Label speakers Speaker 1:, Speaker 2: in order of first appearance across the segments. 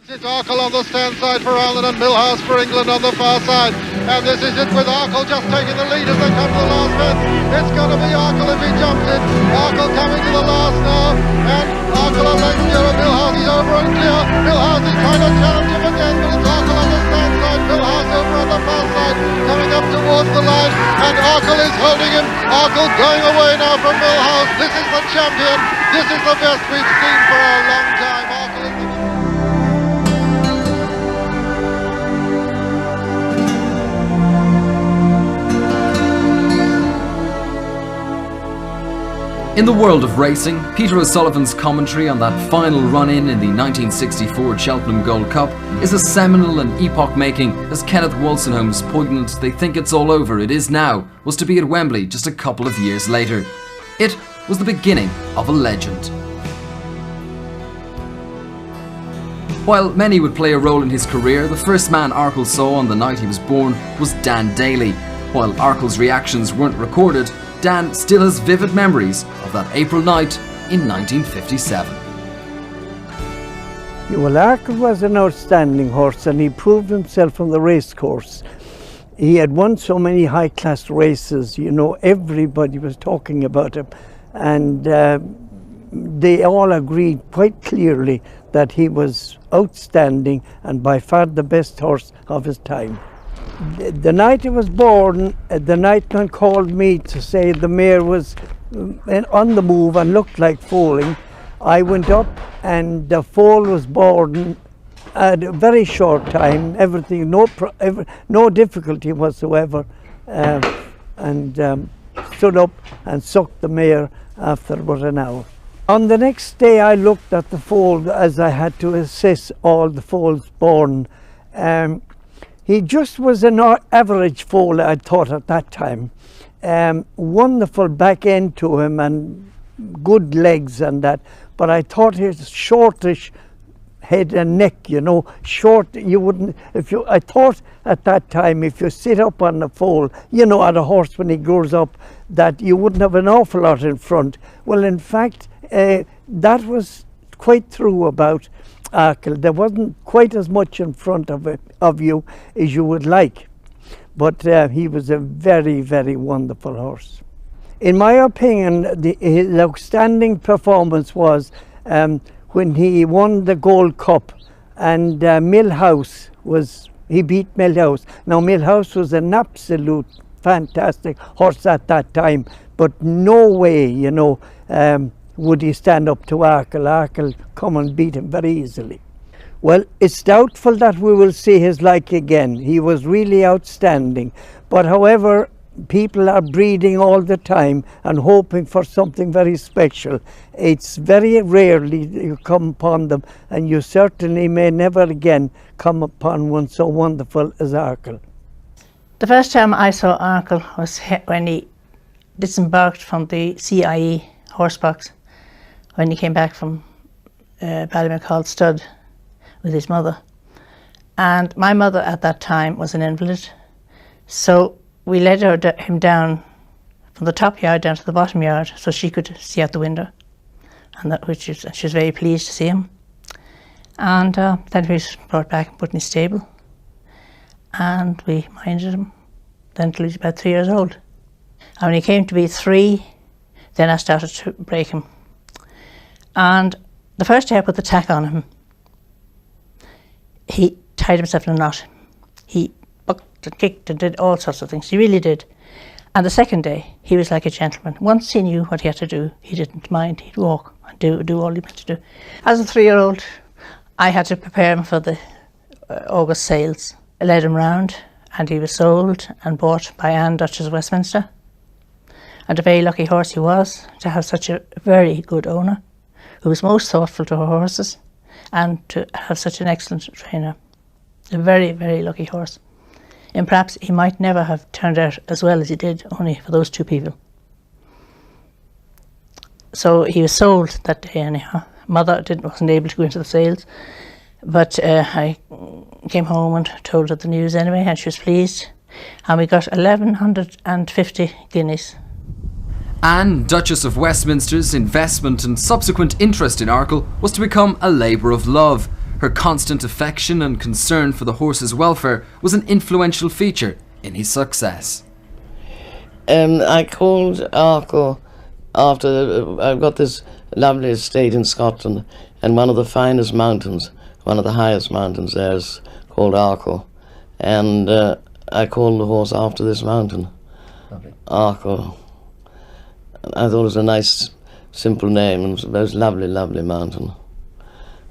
Speaker 1: It's Arkle on the stand side for Ireland and Millhouse for England on the far side. And this is it with Arkle just taking the lead as they come to the last bit. It's going to be Arkle if he jumps it. Arkle coming to the last now. And Arkle on length clear of Millhouse. He's over and clear. Millhouse is trying to challenge him again, but it's Arkle on the stand side. Millhouse over on the far side, coming up towards the line. And Arkle is holding him. Arkle going away now from Millhouse. This is the champion. This is the best we've seen for a long time. Arkle is the
Speaker 2: In the world of racing, Peter O'Sullivan's commentary on that final run-in the 1964 Cheltenham Gold Cup is as seminal and epoch-making as Kenneth Wolstenholme's poignant "They think it's all over, it is now" was to be at Wembley just a couple of years later. It was the beginning of a legend. While many would play a role in his career, the first man Arkle saw on the night he was born was Dan Daly. While Arkle's reactions weren't recorded, Dan still has vivid memories of that April night in 1957.
Speaker 3: Well, Arkle was an outstanding horse and he proved himself on the race course. He had won so many high-class races, you know, everybody was talking about him, and they all agreed quite clearly that he was outstanding and by far the best horse of his time. The night he was born, the nightman called me to say the mare was on the move and looked like foaling. I went up and the foal was born at a very short time, everything, no difficulty whatsoever, and stood up and sucked the mare after about an hour. On the next day I looked at the foal as I had to assess all the foals born. He just was an average foal, I thought at that time. Wonderful back end to him and good legs and that, but I thought his shortish head and neck, you know, short, you wouldn't, I thought at that time if you sit up on the foal, you know, on a horse when he grows up, that you wouldn't have an awful lot in front. Well, in fact, that was quite true about Arkle. There wasn't quite as much in front of you as you would like, but he was a very, very wonderful horse. In my opinion, his outstanding performance was when he won the Gold Cup, and Millhouse he beat Millhouse. Now Millhouse was an absolute fantastic horse at that time, but no way, you know, would he stand up to Arkle. Arkle come and beat him very easily. Well, it's doubtful that we will see his like again. He was really outstanding. But however, people are breeding all the time and hoping for something very special. It's very rarely you come upon them, and you certainly may never again come upon one so wonderful as Arkle.
Speaker 4: The first time I saw Arkle was when he disembarked from the CIE horse box, when he came back from Ballymacall Stud with his mother. And my mother at that time was an invalid, so we led him down from the top yard down to the bottom yard so she could see out the window, and she was very pleased to see him. And then he was brought back and put in his stable, and we minded him then until he was about 3 years old. And when he came to be 3, then I started to break him. And the first day I put the tack on him, he tied himself in a knot. He bucked and kicked and did all sorts of things. He really did. And the second day, he was like a gentleman. Once he knew what he had to do, he didn't mind. He'd walk and do all he meant to do. As a 3-year-old, I had to prepare him for the August sales. I led him round, and he was sold and bought by Anne, Duchess of Westminster. And a very lucky horse he was to have such a very good owner who was most thoughtful to her horses, and to have such an excellent trainer. A very, very lucky horse. And perhaps he might never have turned out as well as he did, only for those 2 people. So he was sold that day anyhow. Mother wasn't able to go into the sales, but I came home and told her the news anyway, and she was pleased. And we got 1,150 guineas.
Speaker 2: Anne, Duchess of Westminster's investment and subsequent interest in Arkle was to become a labour of love. Her constant affection and concern for the horse's welfare was an influential feature in his success.
Speaker 5: I called Arkle after I've got this lovely estate in Scotland, and one of the finest mountains, one of the highest mountains there is called Arkle, and I called the horse after this mountain. Lovely. Arkle. I thought it was a nice, simple name, and it was a most lovely, lovely mountain.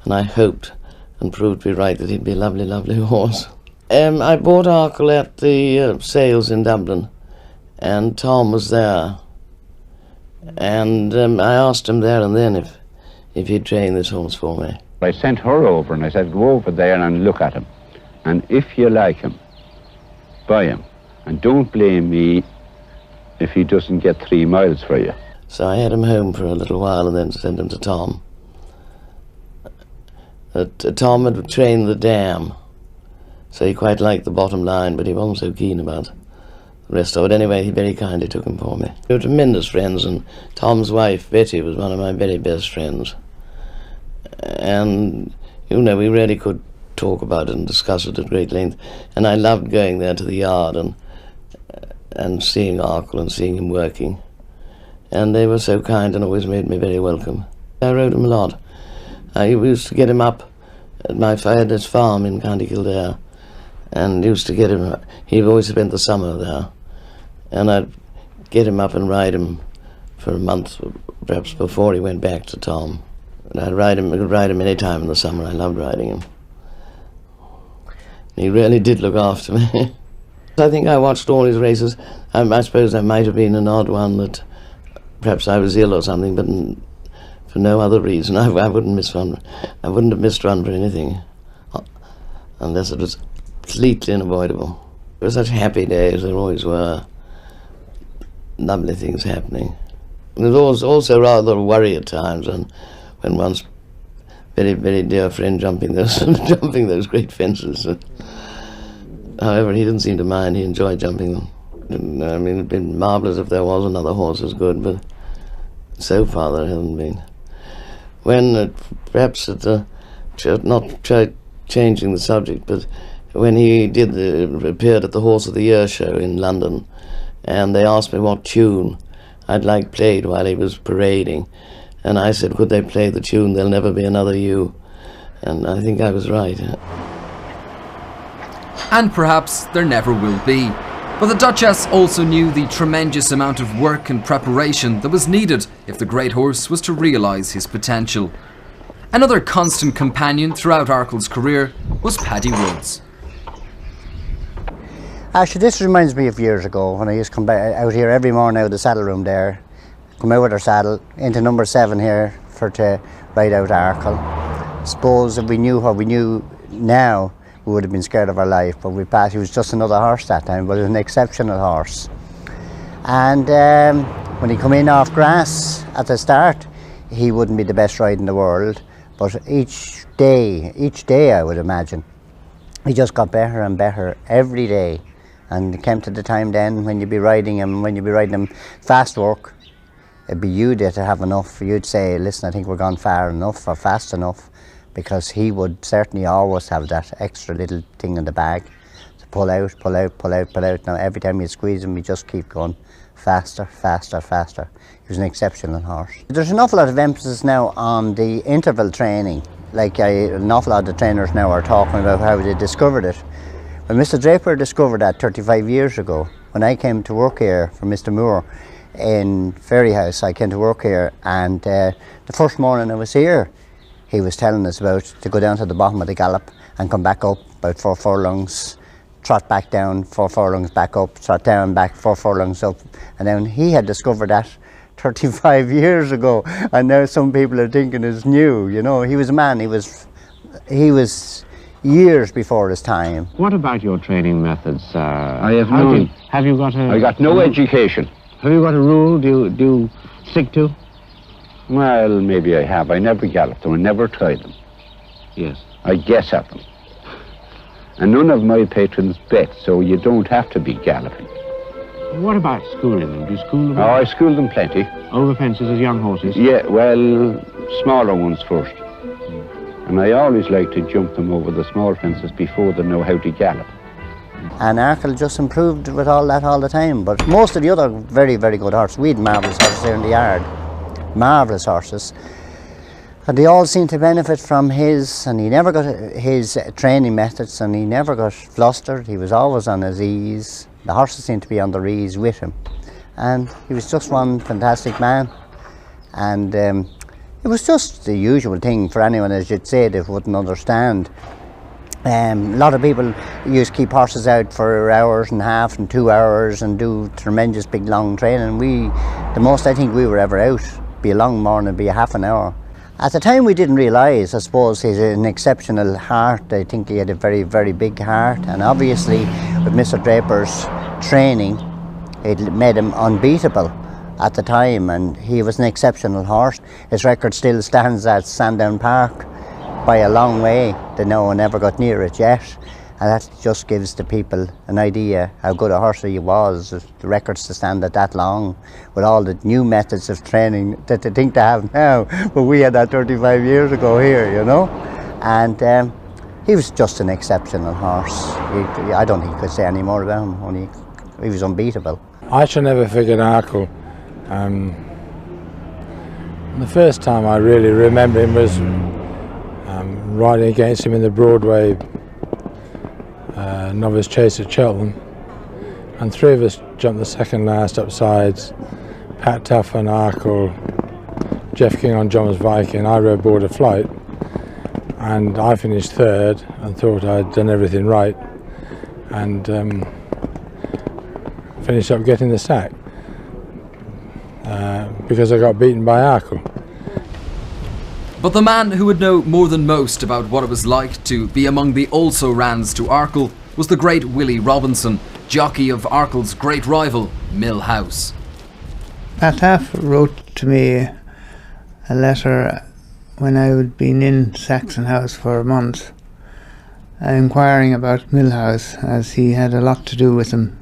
Speaker 5: And I hoped and proved to be right that he'd be a lovely, lovely horse. I bought Arkle at the sales in Dublin, and Tom was there. And I asked him there and then if he'd train this horse for me.
Speaker 6: I sent her over and I said, go over there and look at him. And if you like him, buy him. And don't blame me if he doesn't get 3 miles for you.
Speaker 5: So I had him home for a little while and then sent him to Tom. Tom had trained the dam, so he quite liked the bottom line, but he wasn't so keen about the rest of it. Anyway, he very kindly took him for me. We were tremendous friends, and Tom's wife, Betty, was one of my very best friends. And, you know, we really could talk about it and discuss it at great length. And I loved going there to the yard and seeing Arkle and seeing him working. And they were so kind and always made me very welcome. I rode him a lot. I used to get him up at my father's farm in County Kildare, and used to get him, he always spent the summer there, and I'd get him up and ride him for a month, perhaps before he went back to Tom. And I could ride him any time in the summer. I loved riding him. He really did look after me. I think I watched all his races. I suppose I might have been an odd one, that perhaps I was ill or something, but for no other reason. I wouldn't miss one. I wouldn't have missed one for anything, unless it was completely unavoidable. It was such happy days, there always were. Lovely things happening. And it was also rather a worry at times when one's very, very dear friend jumping those great fences. However, he didn't seem to mind. He enjoyed jumping them. And, I mean, it'd been marvellous if there was another horse as good, but so far there hasn't been. When, perhaps not changing the subject, but when he appeared at the Horse of the Year show in London, and they asked me what tune I'd like played while he was parading, and I said, could they play the tune There'll Never Be Another You? And I think I was right.
Speaker 2: And perhaps there never will be. But the Duchess also knew the tremendous amount of work and preparation that was needed if the great horse was to realise his potential. Another constant companion throughout Arkle's career was Paddy Woods.
Speaker 7: Actually, this reminds me of years ago when I used to come back out here every morning out of the saddle room there, come out with our saddle into number 7 here to ride out Arkle. Suppose if we knew what we knew now, we would have been scared of our life, but we passed. He was just another horse that time, but he was an exceptional horse. And when he come in off grass at the start, he wouldn't be the best ride in the world, but each day I would imagine, he just got better and better every day. And it came to the time then when you'd be riding him fast work, it'd be you there to have enough. You'd say, listen, I think we're gone far enough or fast enough, because he would certainly always have that extra little thing in the bag to pull out, pull out, pull out, pull out. Now every time you squeeze him, you just keep going faster, faster, faster. He was an exceptional horse. There's an awful lot of emphasis now on the interval training. Like an awful lot of the trainers now are talking about how they discovered it. When Mr. Draper discovered that 35 years ago, when I came to work here for Mr. Moore in Ferry House, I came to work here, and the first morning I was here, he was telling us about to go down to the bottom of the gallop and come back up about 4 furlongs, trot back down, 4 furlongs back up, trot down, back 4 furlongs up. And then he had discovered that 35 years ago, and now some people are thinking it's new. You know, he was a man, he was years before his time.
Speaker 6: What about your training methods?
Speaker 8: I have none.
Speaker 6: Have you got
Speaker 8: I got no education.
Speaker 6: Have you got a rule? Do you stick to?
Speaker 8: Well, maybe I have. I never galloped them. I never tried them.
Speaker 6: Yes.
Speaker 8: I guess at them. And none of my patrons bet, so you don't have to be galloping.
Speaker 6: What about schooling them? Do you school them?
Speaker 8: Oh, I schooled them plenty.
Speaker 6: Over fences as young horses?
Speaker 8: Yeah, well, smaller ones first.
Speaker 6: And I always like to jump them over the small fences before they know how to gallop.
Speaker 7: And Arkle just improved with all that all the time. But most of the other very, very good horses, we had marvellous horses there in the yard. Marvellous horses. And they all seemed to benefit from his, and he never got his training methods, and he never got flustered. He was always on his ease. The horses seemed to be on their ease with him. And he was just one fantastic man. And it was just the usual thing for anyone, as you'd say, that wouldn't understand. A lot of people used to keep horses out for hours and a half and 2 hours and do tremendous big long training. The most I think we were ever out, be a long morning, be a half an hour. At the time we didn't realise, I suppose, he's an exceptional heart. I think he had a very, very big heart, and obviously with Mr. Draper's training, it made him unbeatable at the time, and he was an exceptional horse. His record still stands at Sandown Park by a long way. No one ever got near it yet, and that just gives the people an idea how good a horse he was. The records to stand at that long with all the new methods of training that they think they have now, but we had that 35 years ago here, you know. And he was just an exceptional horse. I don't think you could say any more about him. Only he was unbeatable.
Speaker 9: I shall never forget Arkle. The first time I really remember him was riding against him in the Broadway novice chase at Cheltenham, and three of us jumped the second last upsides. Pat Tuff and Arkle, Jeff King on John's Viking. I rode Border Flight, and I finished third and thought I'd done everything right, and finished up getting the sack because I got beaten by Arkle.
Speaker 2: But the man who would know more than most about what it was like to be among the also-rans to Arkle was the great Willie Robinson, jockey of Arkle's great rival, Mill House.
Speaker 10: Pat Taff wrote to me a letter when I had been in Saxon House for a month, inquiring about Mill House, as he had a lot to do with him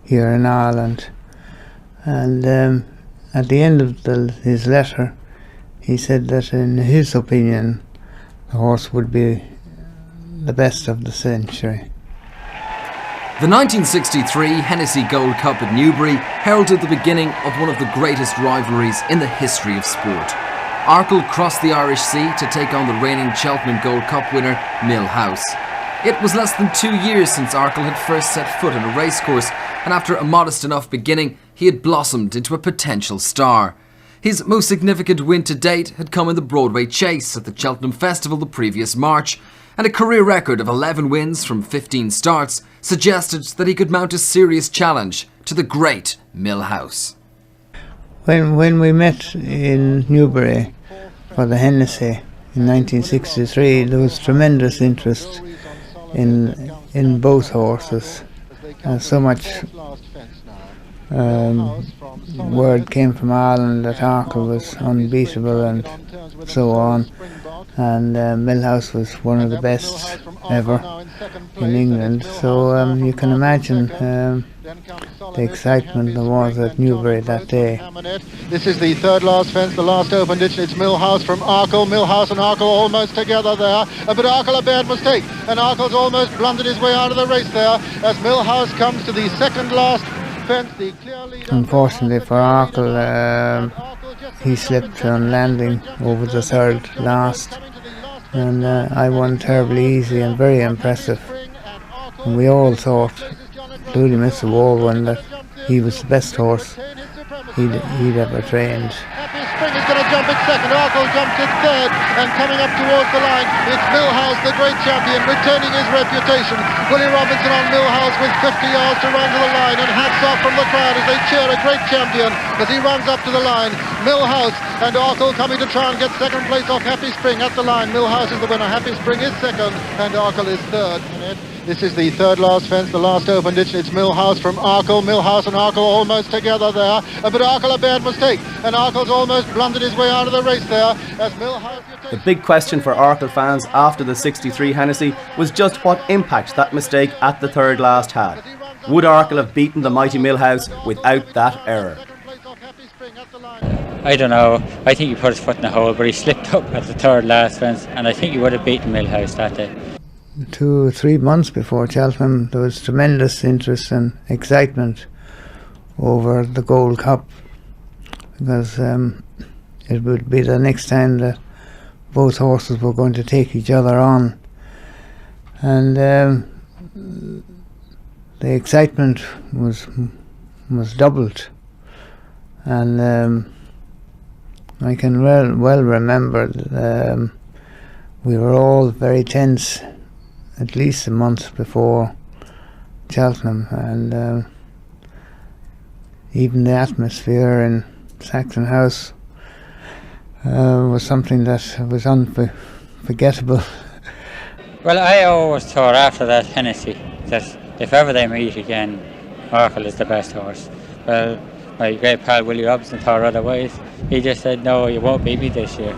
Speaker 10: here in Ireland. And at the end of his letter, he said that in his opinion the horse would be the best of the century.
Speaker 2: The 1963 Hennessy Gold Cup at Newbury heralded the beginning of one of the greatest rivalries in the history of sport. Arkle crossed the Irish Sea to take on the reigning Cheltenham Gold Cup winner Mill House. It was less than 2 years since Arkle had first set foot in a racecourse, and after a modest enough beginning, he had blossomed into a potential star. His most significant win to date had come in the Broadway Chase at the Cheltenham Festival the previous March, and a career record of 11 wins from 15 starts suggested that he could mount a serious challenge to the great Mill House.
Speaker 10: When we met in Newbury for the Hennessy in 1963, there was tremendous interest in both horses, and so much word came from Ireland that Arkle was unbeatable and so on, and Mill House was one of the best ever in England. So you can imagine the excitement there was at Newbury that day.
Speaker 1: This is the third last fence, the last open ditch. It's Mill House from Arkle. Mill House and Arkle almost together there, but Arkle a bad mistake, and Arkle's almost blundered his way out of the race there as Mill House comes to the second last fence. The clear leader.
Speaker 10: Unfortunately for Arkle, he slipped on landing over the third last, and I won terribly easy and very impressive. And we all thought, including Mr. Walwyn, that he was the best horse he'd ever trained.
Speaker 1: Happy Spring is going to jump in second. Arkle jumps in third, and coming up towards the line, it's Mill House, the great champion, retaining his reputation. Willie Robinson on Mill House with 50 yards to run to the line, and hats off from the crowd as they cheer a great champion as he runs up to the line. Mill House and Arkle coming to try and get second place off Happy Spring at the line. Mill House is the winner, Happy Spring is second, and Arkle is third. This is the third last fence, the last open ditch. It's Mill House from Arkle. Mill House and Arkle almost together there, but Arkle a bad mistake, and Arkle's almost blundered his way out of the race there as Mill House.
Speaker 11: The big question for Arkle fans after the 63 Hennessy was just what impact that mistake at the third last had. Would Arkle have beaten the mighty Mill House without that error?
Speaker 12: I don't know. I think he put his foot in the hole, but he slipped up at the third last fence, and I think he would have beaten Millhouse that day.
Speaker 10: 2 or 3 months before Cheltenham, there was tremendous interest and excitement over the Gold Cup, because it would be the next time that both horses were going to take each other on, and the excitement was doubled, and I can well remember that, we were all very tense at least a month before Cheltenham, and even the atmosphere in Saxon House was something that was unforgettable.
Speaker 12: Well, I always thought after that Hennessy that if ever they meet again, Arkle is the best horse. Well, my great pal Willie Robinson thought otherwise. He just said, no, you won't beat me this year.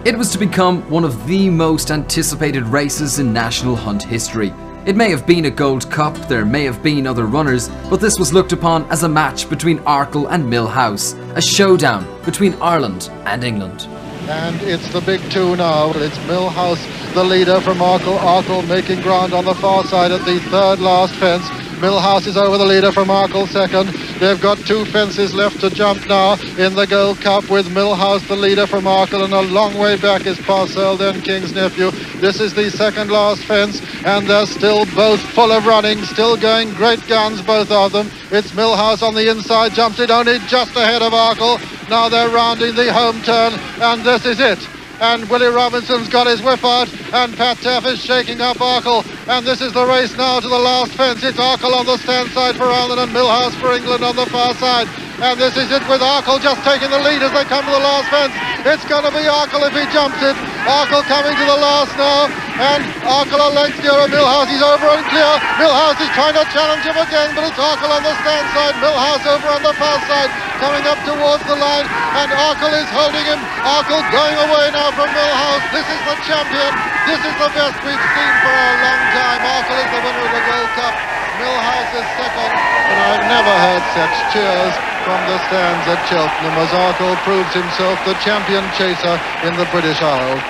Speaker 2: It was to become one of the most anticipated races in National Hunt history. It may have been a Gold Cup, there may have been other runners, but this was looked upon as a match between Arkle and Millhouse, a showdown between Ireland and England.
Speaker 1: And it's the big two now. It's Millhouse, the leader from Arkle. Arkle making ground on the far side at the third last fence. Millhouse is over the leader from Arkle second. They've got 2 fences left to jump now in the Gold Cup, with Millhouse the leader from Arkle, and a long way back is Parcel, then King's Nephew. This is the second last fence, and they're still both full of running, still going great guns, both of them. It's Millhouse on the inside, jumps it only just ahead of Arkle. Now they're rounding the home turn, and this is it. And Willie Robinson's got his whip out, and Pat Taff is shaking up Arkle, and this is the race now to the last fence. It's Arkle on the stand side for Ireland and Millhouse for England on the far side, and this is it with Arkle just taking the lead as they come to the last fence. It's going to be Arkle if he jumps it. Arkle coming to the last now, and Arkle a length clear of Millhouse. He's over and clear. Millhouse is trying to challenge him again, but it's Arkle on the stand side, Millhouse over on the far side, coming up towards the line, and Arkle is holding him. Arkle going away now from Millhouse. This is the champion. This is the best we've seen for a long time. Arkle is the winner of the Gold Cup. Millhouse is second, and I've never heard such cheers from the stands at Cheltenham as Arkle proves himself the champion chaser in the British Isles.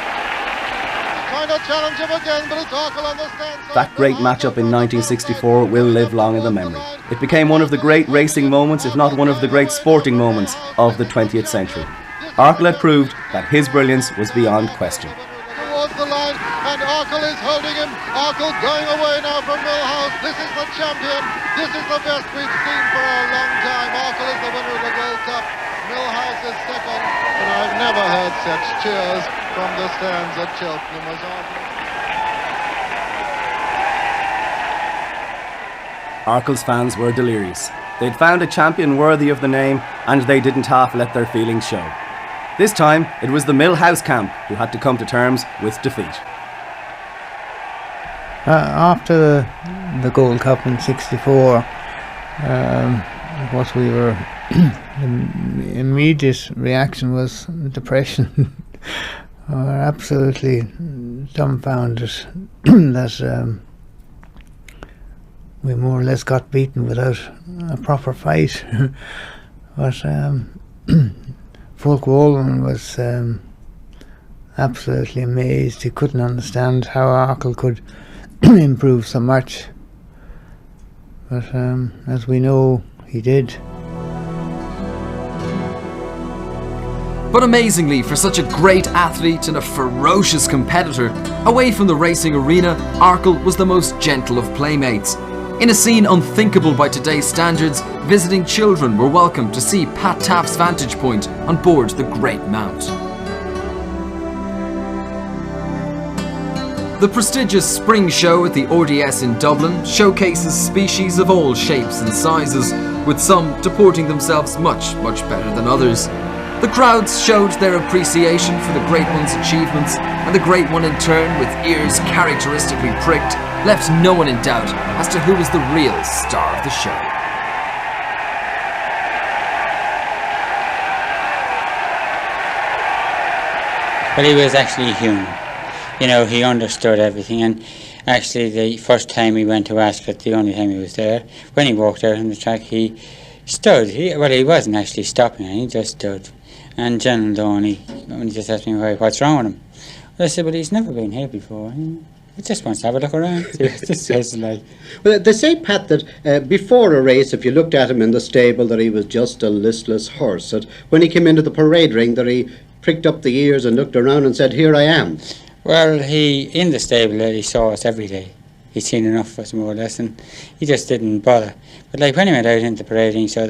Speaker 1: Trying to challenge him again, but it's Arkle on the stand side.
Speaker 11: That great matchup in 1964 will live long in the memory. It became one of the great racing moments, if not one of the great sporting moments of the 20th century. Arkle had proved that his brilliance was beyond question.
Speaker 1: Towards the line, and Arkle is holding him. Arkle going away now from Millhouse. This is the champion. This is the best we've seen for a long time. Arkle is the winner of the Gold Cup. Millhouse is second, and I've never heard such cheers from the stands at Cheltenham as
Speaker 11: Arkle's fans were delirious. They'd found a champion worthy of the name, and they didn't half let their feelings show. This time, it was the Millhouse camp who had to come to terms with defeat.
Speaker 10: After the Gold Cup in '64, what we were the immediate reaction was depression. We were absolutely dumbfounded that we more or less got beaten without a proper fight. But Fulk Wolman was absolutely amazed. He couldn't understand how Arkle could improve so much. But as we know, he did.
Speaker 2: But amazingly, for such a great athlete and a ferocious competitor, away from the racing arena, Arkle was the most gentle of playmates. In a scene unthinkable by today's standards, visiting children were welcome to see Pat Taff's vantage point on board the Great Mount. The prestigious spring show at the RDS in Dublin showcases species of all shapes and sizes, with some deporting themselves much better than others. The crowds showed their appreciation for the Great One's achievements, and the Great One in turn, with ears characteristically pricked, left no one in doubt as to who was the real star of the show.
Speaker 12: But he was actually human. You know, he understood everything, and actually the first time he went to Ascot, the only time he was there, when he walked out on the track, he stood. He wasn't actually stopping, he just stood. And General Doney just asked me, what's wrong with him? Well, I said, well, he's never been here before. He just wants to have a look around.
Speaker 13: Well, they say, Pat, that before a race, if you looked at him in the stable, that he was just a listless horse. That when he came into the parade ring, that he pricked up the ears and looked around and said, here I am.
Speaker 12: Well, in the stable, he saw us every day. He'd seen enough of us, more or less, and he just didn't bother. But like when he went out into the parade ring, so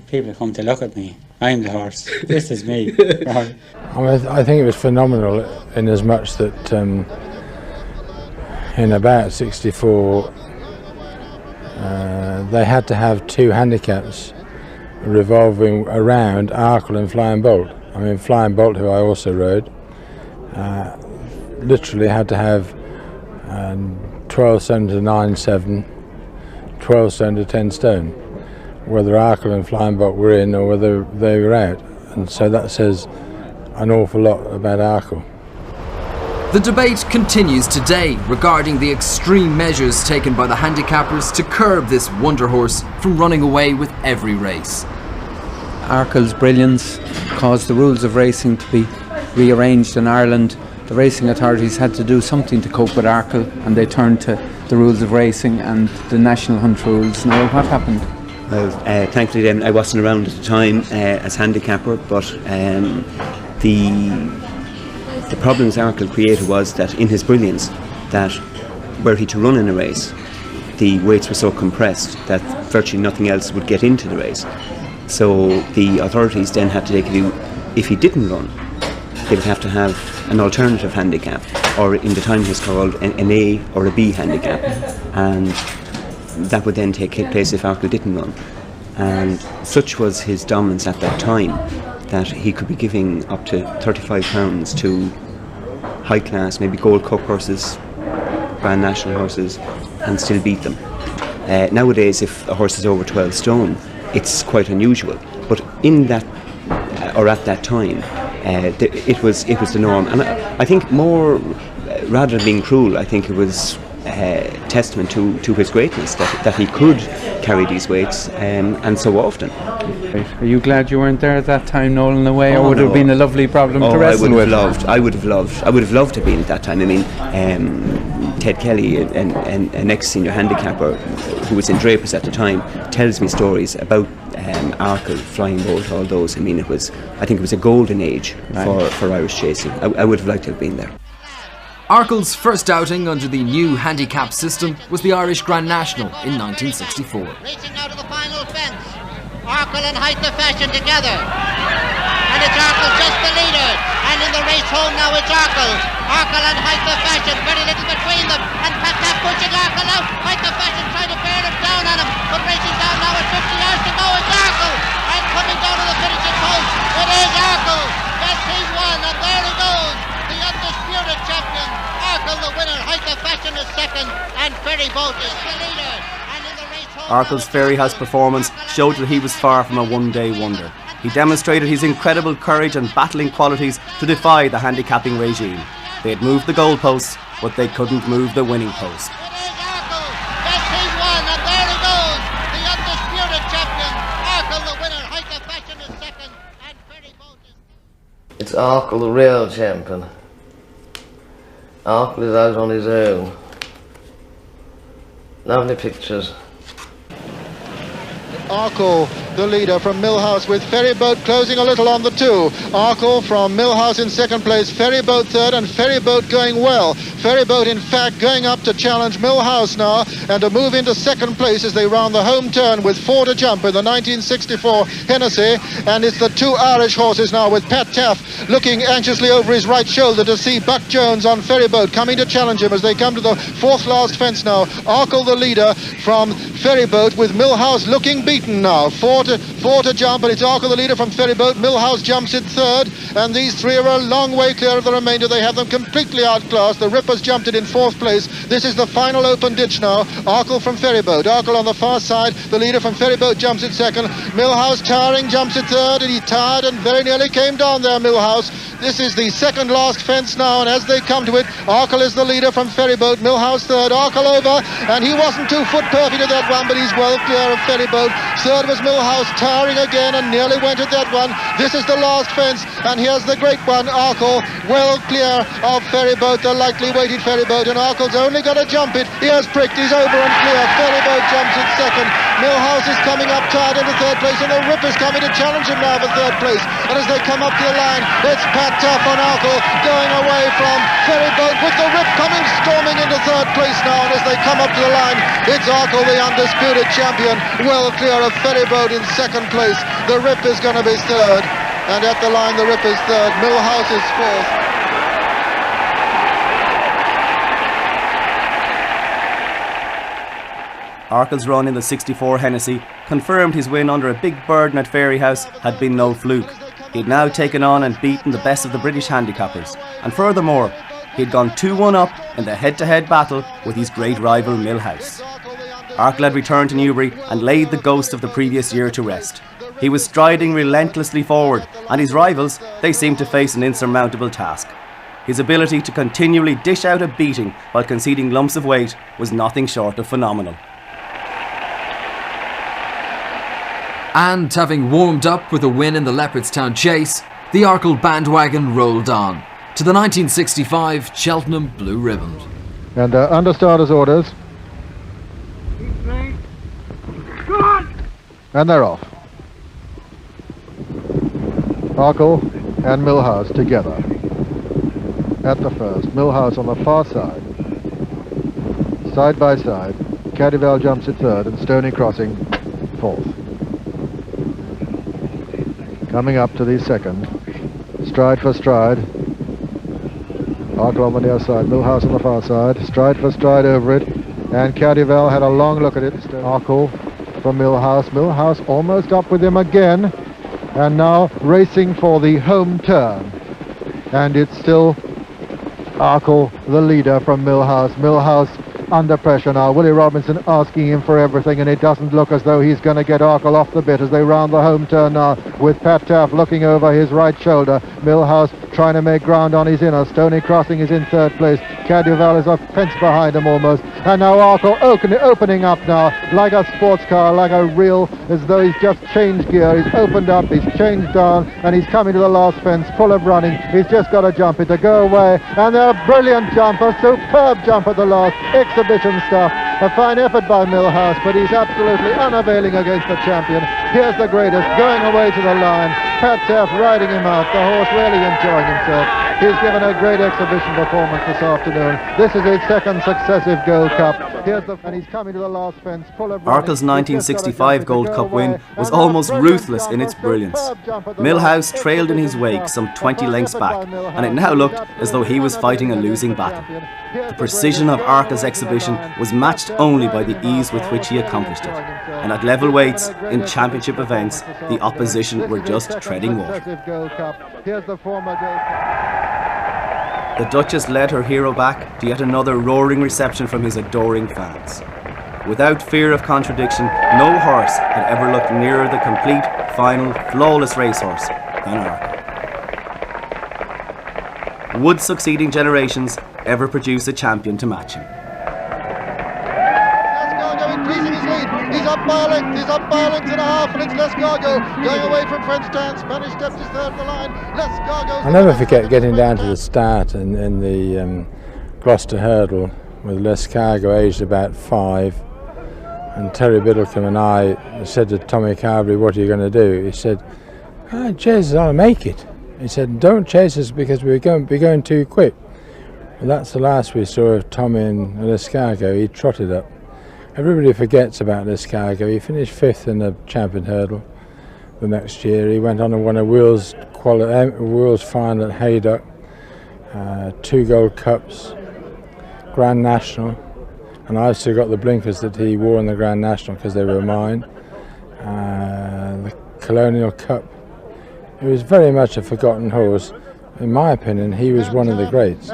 Speaker 12: people come to look at me. I'm the horse. This is me. Right.
Speaker 9: I think it was phenomenal in as much that in about 64 they had to have two handicaps revolving around Arkle and Flying Bolt. I mean, Flying Bolt, who I also rode, literally had to have 12 stone to 9/7, 12 stone to 10 stone, whether Arkle and Flying Bolt were in or whether they were out. And so that says an awful lot about Arkle.
Speaker 2: The debate continues today regarding the extreme measures taken by the handicappers to curb this wonder horse from running away with every race.
Speaker 14: Arkle's brilliance caused the rules of racing to be rearranged in Ireland. The racing authorities had to do something to cope with Arkle, and they turned to the rules of racing and the national hunt rules. Now, what happened?
Speaker 15: Well, thankfully then I wasn't around at the time as handicapper, but the problems Arkle created was that in his brilliance, that were he to run in a race, the weights were so compressed that virtually nothing else would get into the race. So the authorities then had to take a view, if he didn't run, they would have to have an alternative handicap, or in the time it was called an A or a B handicap, and that would then take place if Arkle didn't run. And such was his dominance at that time that he could be giving up to £35 to high class, maybe Gold Cup horses, Grand National horses, and still beat them. Nowadays, if a horse is over 12 stone, it's quite unusual. But in that, or at that time, it was the norm. And I think more, rather than being cruel, I think it was testament to his greatness that he could carry these weights and so often.
Speaker 14: Are you glad you weren't there at that time, Nolan, away, or would it have been a lovely problem to wrestle with?
Speaker 15: I would have loved to have been at that time. I mean, Ted Kelly, an ex-senior handicapper who was in Drapers at the time, tells me stories about Arkle, Flying Bolt, all those. I mean, I think it was a golden age for Irish chasing. I would have liked to have been there.
Speaker 2: Arkle's first outing under the new handicap system was the Irish Grand National in 1964.
Speaker 16: Racing out of the final fence. Arkle and Height of Fashion together. And it's Arkle just the leader. And in the race home now it's Arkle. Arkle and Height of Fashion, very little between them. And Pat pushing Arkle out. Height of Fashion trying to bear him down on him. But racing down now at 50 yards to go is Arkle. And coming down to the finishing post, it is Arkle. Yes, he's won, and there he goes. The undisputed champion. Arkle the winner. Height of Fashion is second. And Ferry Boat is the leader.
Speaker 11: Arkle's Fairy House performance showed that he was far from a one-day wonder. He demonstrated his incredible courage and battling qualities to defy the handicapping regime. They had moved the goalposts, but they couldn't move the winning post.
Speaker 16: Yes, he's won, and there he goes. The undisputed champion. Arkle the winner. Height of Fashion is second. And Ferry Boat is third.
Speaker 5: It's Arkle the real champion. Arkle is out on his own. Lovely pictures.
Speaker 1: Arkle, the leader from Millhouse, with Ferryboat closing a little on the two. Arkle from Millhouse in second place, Ferryboat third, and Ferryboat going well. Ferryboat, in fact, going up to challenge Millhouse now and to move into second place as they round the home turn with 4 to jump in the 1964 Hennessy. And it's the two Irish horses now, with Pat Taff looking anxiously over his right shoulder to see Buck Jones on Ferryboat coming to challenge him as they come to the fourth last fence now. Arkle, the leader from Ferryboat, with Millhouse looking beaten now. 4 to jump, and it's Arkle the leader from Ferryboat. Millhouse jumps in third, and these three are a long way clear of the remainder. They have them completely outclassed. The Rippers jumped it in fourth place. This is the final open ditch now. Arkle from Ferryboat. Arkle on the far side. The leader from Ferryboat jumps in second. Millhouse towering, jumps in third, and he tired and very nearly came down there, Millhouse. This is the second last fence now, and as they come to it, Arkle is the leader from Ferryboat, Millhouse third, Arkle over, and he wasn't 2 foot perfect at that one, but he's well clear of Ferryboat. Third was Millhouse, towering again and nearly went at that one. This is the last fence, and here's the great one, Arkle, well clear of Ferryboat, the lightly weighted Ferryboat, and Arkle's only got to jump it. He has pricked, he's over and clear. Ferryboat jumps in second. Millhouse is coming up tight into third place, and the Rip is coming to challenge him now for third place. And as they come up to the line, it's Pat Tough on Arkle going away from Ferryboat, with the Rip coming storming into third place now. And as they come up to the line, it's Arkle, the undisputed champion, well clear of Ferryboat in second place. The Rip is going to be third, and at the line the Rip is third, Millhouse is fourth.
Speaker 11: Arkle's run in the 64 Hennessy confirmed his win under a big burden at Fairyhouse had been no fluke. He'd now taken on and beaten the best of the British handicappers, and furthermore, he'd gone 2-1 up in the head-to-head battle with his great rival Millhouse. Arkle had returned to Newbury and laid the ghost of the previous year to rest. He was striding relentlessly forward, and his rivals, they seemed to face an insurmountable task. His ability to continually dish out a beating while conceding lumps of weight was nothing short of phenomenal.
Speaker 2: And having warmed up with a win in the Leopardstown Chase, the Arkle bandwagon rolled on to the 1965 Cheltenham Blue Riband.
Speaker 1: And under starters orders. And they're off. Arkle and Millhouse together at the first. Millhouse on the far side. Side by side. Caddyvale jumps at third and Stony Crossing fourth. Coming up to the second, stride for stride. Arkle on the near side, Millhouse on the far side, stride for stride over it, and Caddyvale had a long look at it. Arkle from Millhouse, Millhouse almost up with him again, and now racing for the home turn. And it's still Arkle, the leader from Millhouse. Millhouse under pressure now. Willie Robinson asking him for everything, and it doesn't look as though he's going to get Arkle off the bit as they round the home turn now, with Pat Taff looking over his right shoulder. Millhouse trying to make ground on his inner. Stony Crossing is in third place. Caddyvale is a fence behind him almost. And now Arkle opening up now like a sports car, like a real, as though he's just changed gear. He's opened up, he's changed down, and he's coming to the last fence full of running. He's just got to jump it to go away. And a brilliant jump, a superb jump at the last. Exhibition stuff. A fine effort by Millhouse, but he's absolutely unavailing against the champion. Here's the greatest going away to the line. Pat Taff riding him out. The horse really enjoying himself. He's given a great exhibition performance this afternoon. This is his second successive Gold Cup. And he's coming to the last fence full of running.
Speaker 11: Arkle's 1965 Gold Cup win was almost ruthless in its brilliance. Millhouse trailed in his wake some 20 lengths back, and it now looked as though he was fighting a losing battle. The precision of Arkle's exhibition was matched only by the ease with which he accomplished it, and at level weights in championship events the opposition were just treading water. The Duchess led her hero back to yet another roaring reception from his adoring fans. Without fear of contradiction, no horse had ever looked nearer the complete, final, flawless racehorse than Arkle. Would succeeding generations ever produce a champion to match him?
Speaker 1: Increasing his lead. He's up by a length. He's up by a length and a half, and it's Lescargo going away from Frenchtown. Spanish steps his third of the line. Lescargo.
Speaker 9: I'll never forget getting down to the start in the Gloucester hurdle with Lescargo aged about 5, and Terry Biddlecombe and I said to Tommy Carberry, "What are you going to do?" He said, "Chase us, I'll make it." He said, "Don't chase us because we're going to be going too quick." Well, that's the last we saw of Tommy and Lescargo. He trotted up. Everybody forgets about Lescargo. He finished 5th in the champion hurdle the next year. He went on and won a World's final at Haydock, 2 Gold Cups, Grand National, and I've still got the blinkers that he wore in the Grand National because they were mine. The Colonial Cup. He was very much a forgotten horse. In my opinion, he was one of the greats.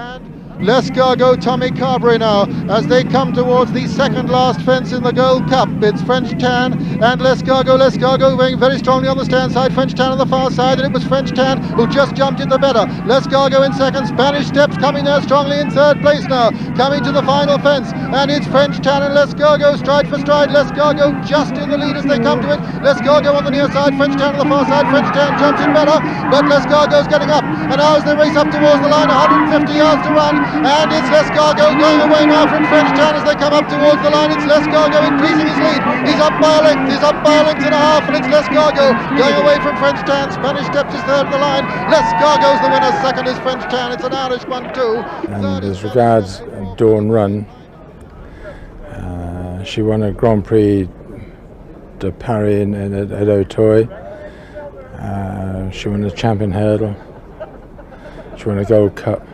Speaker 1: L'escargot, Tommy Carberry now, as they come towards the second last fence in the Gold Cup. It's French Tan and L'escargot going very strongly on the stand side, French Tan on the far side, and it was French Tan who just jumped in the better. L'escargot in second, Spanish Steps coming there strongly in third place now, coming to the final fence, and it's French Tan and L'escargot stride for stride. L'escargot just in the lead as they come to it. L'escargot on the near side, French Tan on the far side, French Tan jumps in better, but L'escargot's getting up, and now as they race up towards the line, 150 yards to run, and it's L'escargot going away now from French Tan as they come up towards the line. It's L'escargot increasing his lead. He's up by a length and a half, and it's L'escargot going away from French Tan. Spanish Steps is third of the line. L'escargot's the winner. Second is French Tan. It's an Irish one too.
Speaker 9: And as regards Dawn Run, she won a Grand Prix de Paris at Auteuil. She won the Champion Hurdle. She won a Gold Cup.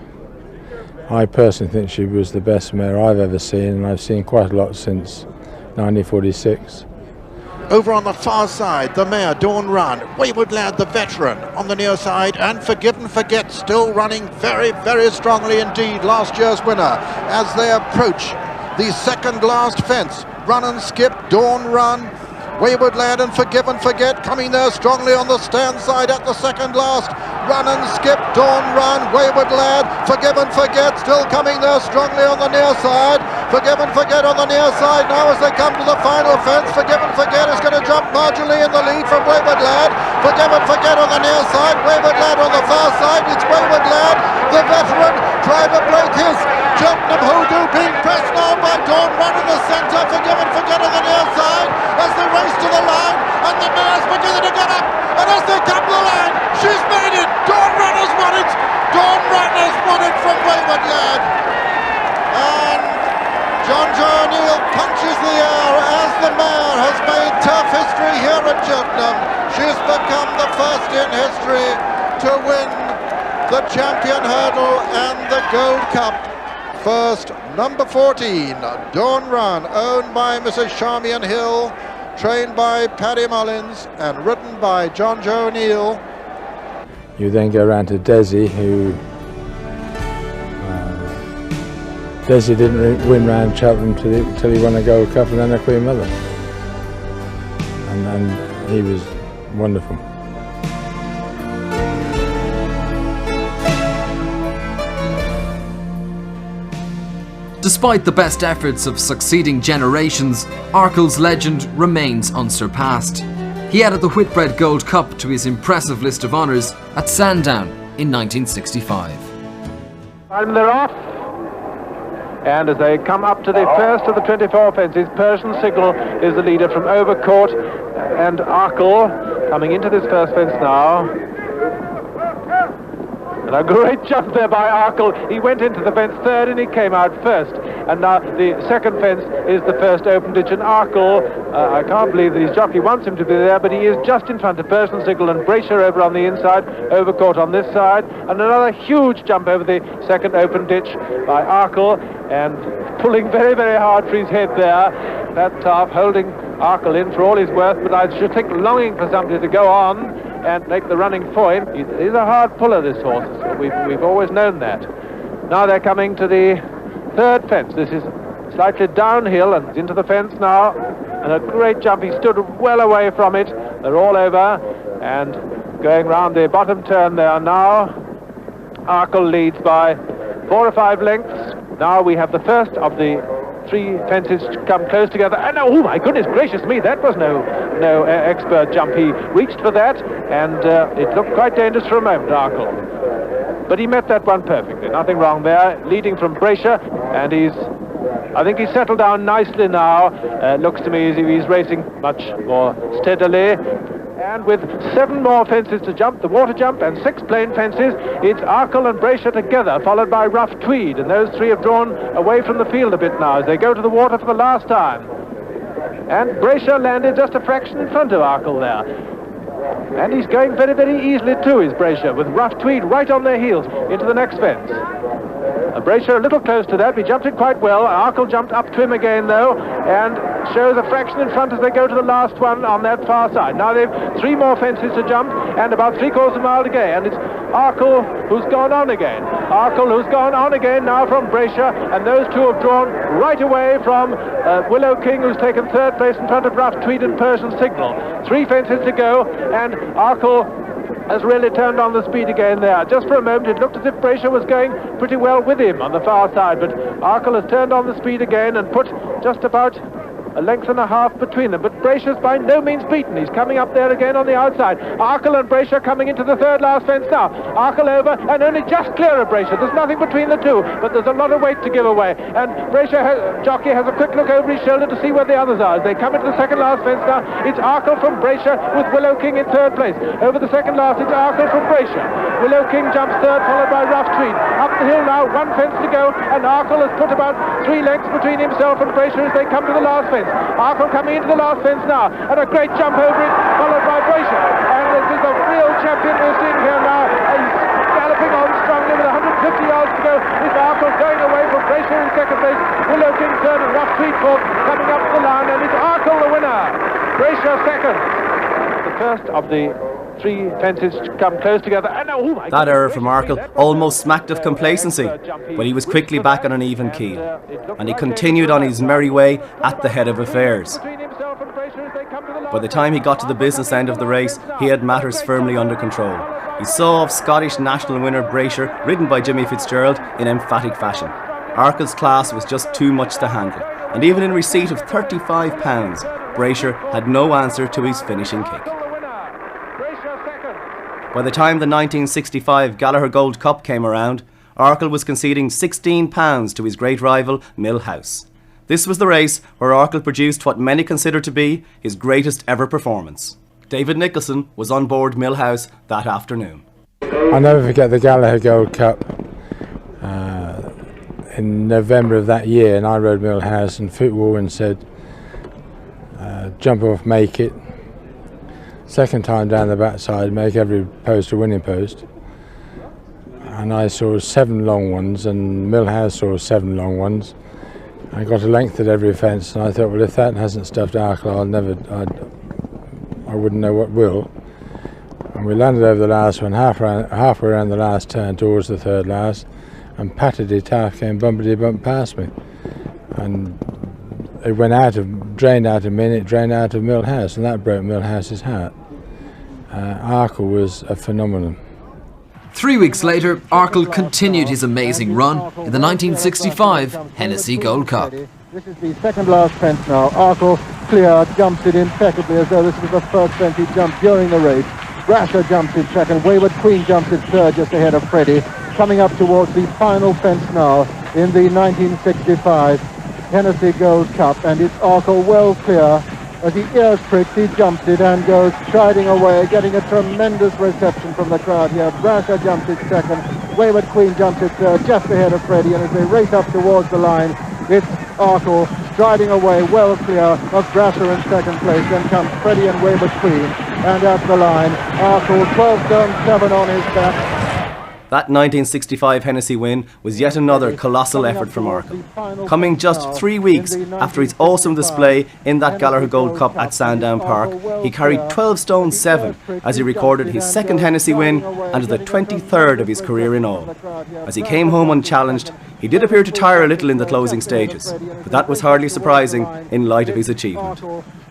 Speaker 9: I personally think she was the best mare I've ever seen, and I've seen quite a lot since 1946.
Speaker 17: Over on the far side, the mare Dawn Run, Wayward Lad the veteran on the near side, and Forgive and Forget still running very, very strongly indeed, last year's winner, as they approach the second last fence. Run and Skip, Dawn Run, Wayward Lad and Forgive and Forget coming there strongly on the stand side at the second last. Run and Skip, Dawn Run, Wayward Lad, Forgive and Forget still coming there strongly on the near side. Forgive and Forget on the near side now as they come to the final fence. Forgive and Forget is going to jump marginally in the lead from Wayward Lad. Forgive and Forget on the near side, Wayward Lad on the far side. It's Wayward Lad, the veteran, trying to break his Cheltenham Hoodoo, being pressed now by Dawn Run in the centre. Forgive and Forget on the near side as they race to the line, and the mare's beginning to get up, and as they come to the line, she's made it. Dawn Run has won it. Dawn Run has won it from Wayward Lad, and John Joe O'Neill punches the air as the mare has made turf history here at Cheltenham. She's become the first in history to win the Champion Hurdle and the Gold Cup. First, number 14, Dawn Run, owned by Mrs. Charmian Hill, trained by Paddy Mullins and ridden by John Joe O'Neill.
Speaker 9: You then go around to Desi, who Desi didn't win round Cheltenham till he won a Gold Cup and then a Queen Mother, and he was wonderful.
Speaker 2: Despite the best efforts of succeeding generations, Arkle's legend remains unsurpassed. He added the Whitbread Gold Cup to his impressive list of honours at Sandown in 1965.
Speaker 18: And they're off. And as they come up to the first of the 24 fences, Persian Signal is the leader from Overcourt, and Arkle coming into this first fence now. And a great jump there by Arkle. He went into the fence third and he came out first. And now the second fence is the first open ditch, and Arkle, I can't believe that his jockey wants him to be there, but he is just in front of Persian Signal and Brasher over on the inside, Overcourt on this side, and another huge jump over the second open ditch by Arkle, and pulling very, very hard for his head there. That Taff holding Arkle in for all he's worth, but I should think longing for somebody to go on and make the running for him. He's a hard puller, this horse. We've always known that. Now they're coming to the third fence. This is slightly downhill and into the fence now, and a great jump. He stood well away from it. They're all over and going round the bottom turn there now. Arkle leads by 4 or 5 lengths. Now we have the first of the 3 fences come close together, and oh my goodness gracious me, that was no expert jump. He reached for that, and it looked quite dangerous for a moment, Arkle, but he met that one perfectly. Nothing wrong there. Leading from Brasher, and I think he's settled down nicely now. Looks to me as if he's racing much more steadily. And with 7 more fences to jump, the water jump and 6 plain fences, it's Arkle and Brasher together, followed by Rough Tweed, and those 3 have drawn away from the field a bit now as they go to the water for the last time. And Brasher landed just a fraction in front of Arkle there. And he's going very, very easily too, is Brasher, with Rough Tweed right on their heels into the next fence. Brasher a little close to that, he jumped it quite well. Arkle jumped up to him again though, and shows a fraction in front as they go to the last one on that far side. Now they've 3 more fences to jump and about 3/4 of a mile to go, and it's Arkle who's gone on again. Arkle who's gone on again now from Braysher, and those two have drawn right away from Willow King, who's taken 3rd place in front of Rough Tweed and Persian Signal. 3 fences to go, and Arkle has really turned on the speed again there. Just for a moment it looked as if Braysher was going pretty well with him on the far side, but Arkle has turned on the speed again and put just about a length and a half between them. But Braysher's by no means beaten. He's coming up there again on the outside. Arkle and Braysher coming into the 3rd last fence now. Arkle over and only just clear of Braysher. There's nothing between the two, but there's a lot of weight to give away. And Braysher, jockey, has a quick look over his shoulder to see where the others are. As they come into the 2nd last fence now, it's Arkle from Braysher with Willow King in 3rd place. Over the 2nd last, it's Arkle from Braysher. Willow King jumps 3rd, followed by Rough Tweed. Up the hill now, 1 fence to go, and Arkle has put about 3 lengths between himself and Braysher as they come to the last fence. Arkle coming into the last fence now, and a great jump over it, followed by Braysher. And this is a real champion we're seeing here now. He's galloping on strongly with 150 yards to go. It's Arkle going away from Braysher in 2nd place, Willow King 3rd, and Rough Tweed 4th, coming up to the line, and it's Arkle the winner. Braysher 2nd. The first of the 3 fences come close together, and oh my
Speaker 11: That error from Arkle almost smacked of complacency, but he was quickly back on an even keel, and he continued on his merry way at the head of affairs. By the time he got to the business end of the race, he had matters firmly under control. He saw off Scottish national winner Braysher, ridden by Jimmy Fitzgerald, in emphatic fashion. Arkle's class was just too much to handle, and even in receipt of £35, Braysher had no answer to his finishing kick. By the time the 1965 Gallagher Gold Cup came around, Arkle was conceding £16 to his great rival Mill House. This was the race where Arkle produced what many consider to be his greatest ever performance. David Nicholson was on board Mill House that afternoon.
Speaker 9: I'll never forget the Gallagher Gold Cup in November of that year, and I rode Mill House, and Foot Warren said, jump off, make it. 2nd time down the backside, make every post a winning post. And I saw 7 long ones, and Millhouse saw 7 long ones. I got a length at every fence, and I thought, well, if that hasn't stuffed Arkle, I wouldn't know what will. And we landed over the last one, halfway around the last turn towards the 3rd last, and Patty Taff came bumpity bump past me. And it drained out of me, and it drained out of Millhouse, and that broke Millhouse's heart. Arkle was a phenomenon.
Speaker 2: 3 weeks later, Arkle continued his amazing run in the 1965 Hennessy Gold Cup.
Speaker 1: This is the 2nd last fence now. Arkle clear, jumps it impeccably as though this was the 1st fence he jumped during the race. Brasher jumps it 2nd, Wayward Queen jumps it 3rd, just ahead of Freddie. Coming up towards the final fence now in the 1965 Hennessy Gold Cup, and it's Arkle well clear. As he ears pricks, he jumps it and goes striding away, getting a tremendous reception from the crowd here. Brasher jumps it 2nd, Wayward Queen jumps it 3rd, just ahead of Freddie, and as they race up towards the line, it's Arkle striding away well clear of Brasher in 2nd place. Then comes Freddie and Wayward Queen, and at the line, Arkle 12 stone 7 on his back.
Speaker 11: That 1965 Hennessy win was yet another colossal effort from Arkle. Coming just 3 weeks after his awesome display in that Gallagher Gold Cup at Sandown Park, he carried 12 stone 7 as he recorded his 2nd Hennessy win and the 23rd of his career in all. As he came home unchallenged, he did appear to tire a little in the closing stages, but that was hardly surprising in light of his achievement.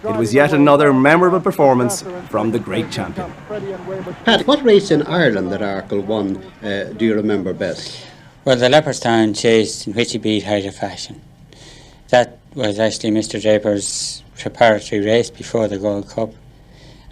Speaker 11: It was yet another memorable performance from the great champion.
Speaker 13: Pat, what race in Ireland that Arkle won do you remember best?
Speaker 12: Well, the Leopardstown Chase in which he beat Height of Fashion. That was actually Mr. Draper's preparatory race before the Gold Cup.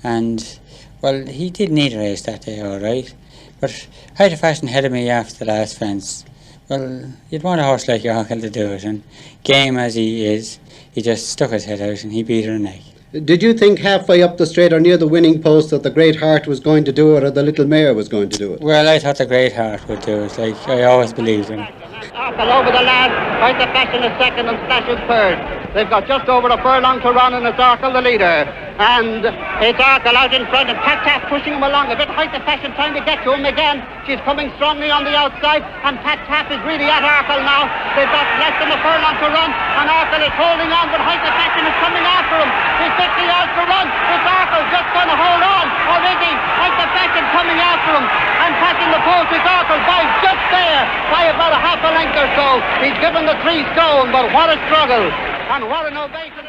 Speaker 12: And, well, he did need a race that day, all right. But Height of Fashion headed me after the last fence. Well, you'd want a horse like Arkle to do it, and game as he is, he just stuck his head out and he beat her a neck.
Speaker 13: Did you think halfway up the straight or near the winning post that the Great Heart was going to do it or the Little Mare was going to do it?
Speaker 12: Well, I thought the Great Heart would do it, like I always believed in.
Speaker 16: Arkle over the lad, Height of Fashion is 2nd and Splash is 3rd. They've got just over a furlong to run and it's Arkle the leader. And it's Arkle out in front, and Pat Taff pushing him along a bit. Height of Fashion trying to get to him again. She's coming strongly on the outside, and Pat Taff is really at Arkle now. They've got less than a furlong to run, and Arkle is holding on, but Height of Fashion is coming after him. He's 50 yards to run. It's Arkle just going to hold on, or is he? Height of Fashion coming after him, and passing the post is Arkle by just there, by about a half a length or so. He's given the 3 stone, but what a struggle, and what an ovation.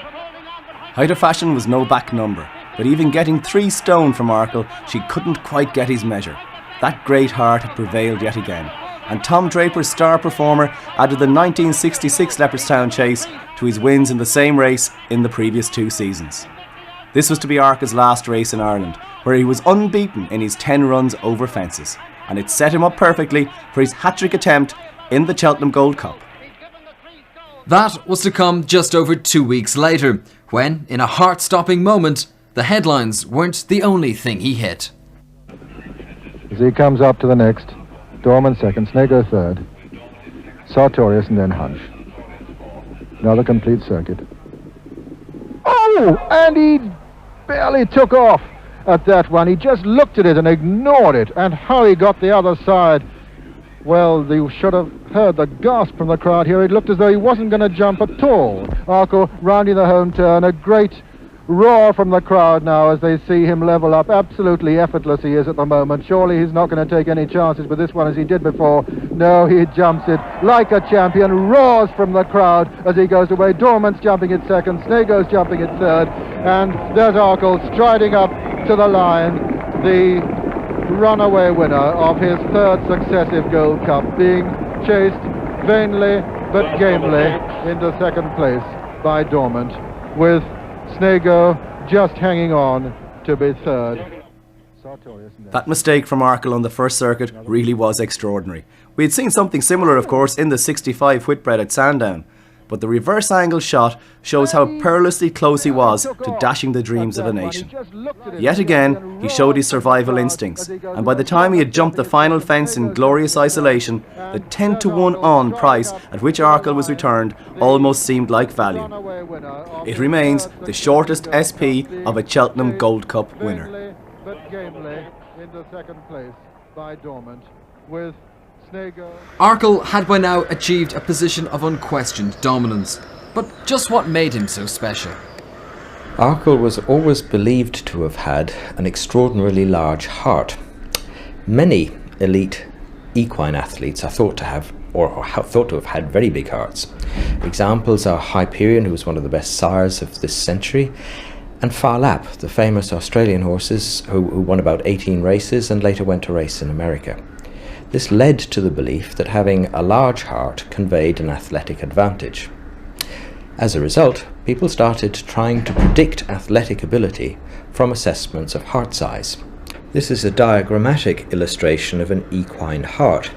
Speaker 11: Height of Fashion was no back number, but even getting 3 stone from Arkle, she couldn't quite get his measure. That great heart had prevailed yet again, and Tom Draper's star performer added the 1966 Leopardstown Chase to his wins in the same race in the previous 2 seasons. This was to be Arkle's last race in Ireland, where he was unbeaten in his 10 runs over fences, and it set him up perfectly for his hat-trick attempt in the Cheltenham Gold Cup.
Speaker 2: That was to come just over 2 weeks later, when, in a heart-stopping moment, the headlines weren't the only thing he hit.
Speaker 19: As he comes up to the next, Dorman second, Snago third, Sartorius and then Hunch. Another complete circuit. Oh, and he barely took off at that one. He just looked at it and ignored it, and how he got the other side. Well, you should have heard the gasp from the crowd here. It looked as though he wasn't going to jump at all. Arkle rounding the home turn, a great roar from the crowd now as they see him level up. Absolutely effortless he is at the moment. Surely he's not going to take any chances with this one as he did before. No, he jumps it like a champion, roars from the crowd as he goes away. Dorman's jumping it second, Snago's jumping it third, and there's Arkle striding up to the line, the runaway winner of his 3rd successive Gold Cup, being chased vainly but gamely into 2nd place by Dormant, with Snago just hanging on to be 3rd.
Speaker 11: That mistake from Arkle on the first circuit really was extraordinary. We had seen something similar, of course, in the 65 Whitbread at Sandown, but the reverse angle shot shows how perilously close he was to dashing the dreams of a nation. Yet again, he showed his survival instincts, and by the time he had jumped the final fence in glorious isolation, the 10-to-1 on price at which Arkle was returned almost seemed like value. It remains the shortest SP of a Cheltenham Gold Cup winner.
Speaker 19: But gamely into 2nd place by Dormant, with
Speaker 2: Arkle had by now achieved a position of unquestioned dominance. But just what made him so special?
Speaker 20: Arkle was always believed to have had an extraordinarily large heart. Many elite equine athletes are thought to have had very big hearts. Examples are Hyperion, who was one of the best sires of this century, and Phar Lap, the famous Australian horses who won about 18 races and later went to race in America. This led to the belief that having a large heart conveyed an athletic advantage. As a result, people started trying to predict athletic ability from assessments of heart size. This is a diagrammatic illustration of an equine heart.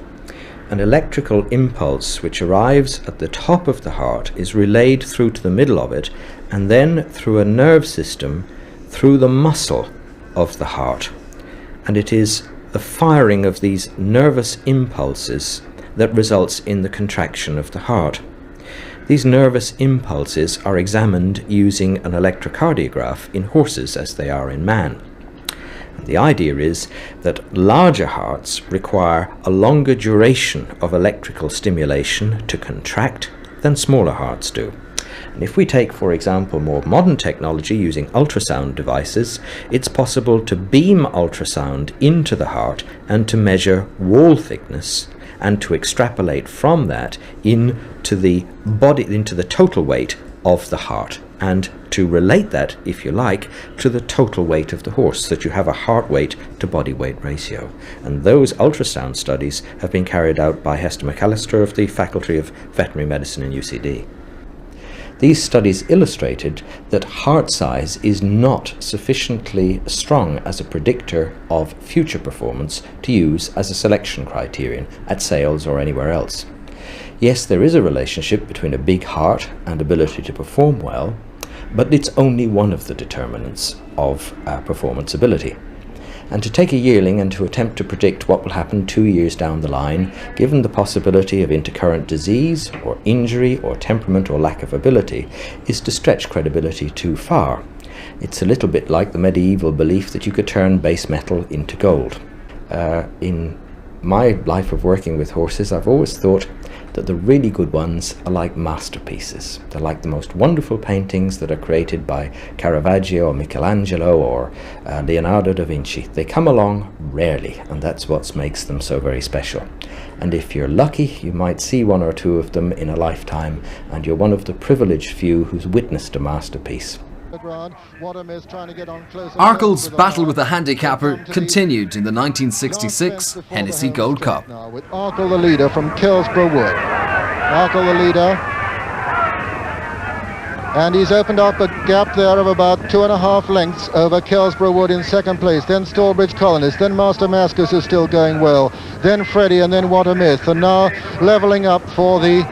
Speaker 20: An electrical impulse which arrives at the top of the heart is relayed through to the middle of it, and then through a nerve system through the muscle of the heart. And it is the firing of these nervous impulses that results in the contraction of the heart. These nervous impulses are examined using an electrocardiograph in horses as they are in man. And the idea is that larger hearts require a longer duration of electrical stimulation to contract than smaller hearts do. And if we take, for example, more modern technology using ultrasound devices, it's possible to beam ultrasound into the heart and to measure wall thickness and to extrapolate from that into the total weight of the heart, and to relate that, if you like, to the total weight of the horse, so that you have a heart weight to body weight ratio. And those ultrasound studies have been carried out by Hester McAllister of the Faculty of Veterinary Medicine in UCD. These studies illustrated that heart size is not sufficiently strong as a predictor of future performance to use as a selection criterion at sales or anywhere else. Yes, there is a relationship between a big heart and ability to perform well, but it's only one of the determinants of performance ability. And to take a yearling and to attempt to predict what will happen 2 years down the line, given the possibility of intercurrent disease or injury or temperament or lack of ability, is to stretch credibility too far. It's a little bit like the medieval belief that you could turn base metal into gold. In my life of working with horses, I've always thought that the really good ones are like masterpieces. They're like the most wonderful paintings that are created by Caravaggio or Michelangelo or Leonardo da Vinci. They come along rarely, and that's what makes them so very special. And if you're lucky, you might see one or two of them in a lifetime, and you're one of the privileged few who's witnessed a masterpiece.
Speaker 2: Arkle's battle with the handicapper continued in the 1966 Hennessy Gold Cup.
Speaker 1: Now with Arkle the leader from Kilsborough Wood. Arkle the leader. And he's opened up a gap there of about 2.5 lengths over Kilsborough Wood in second place. Then Stallbridge Colonist, then Master Mascus is still going well. Then Freddie and then What a Myth. And now levelling up for the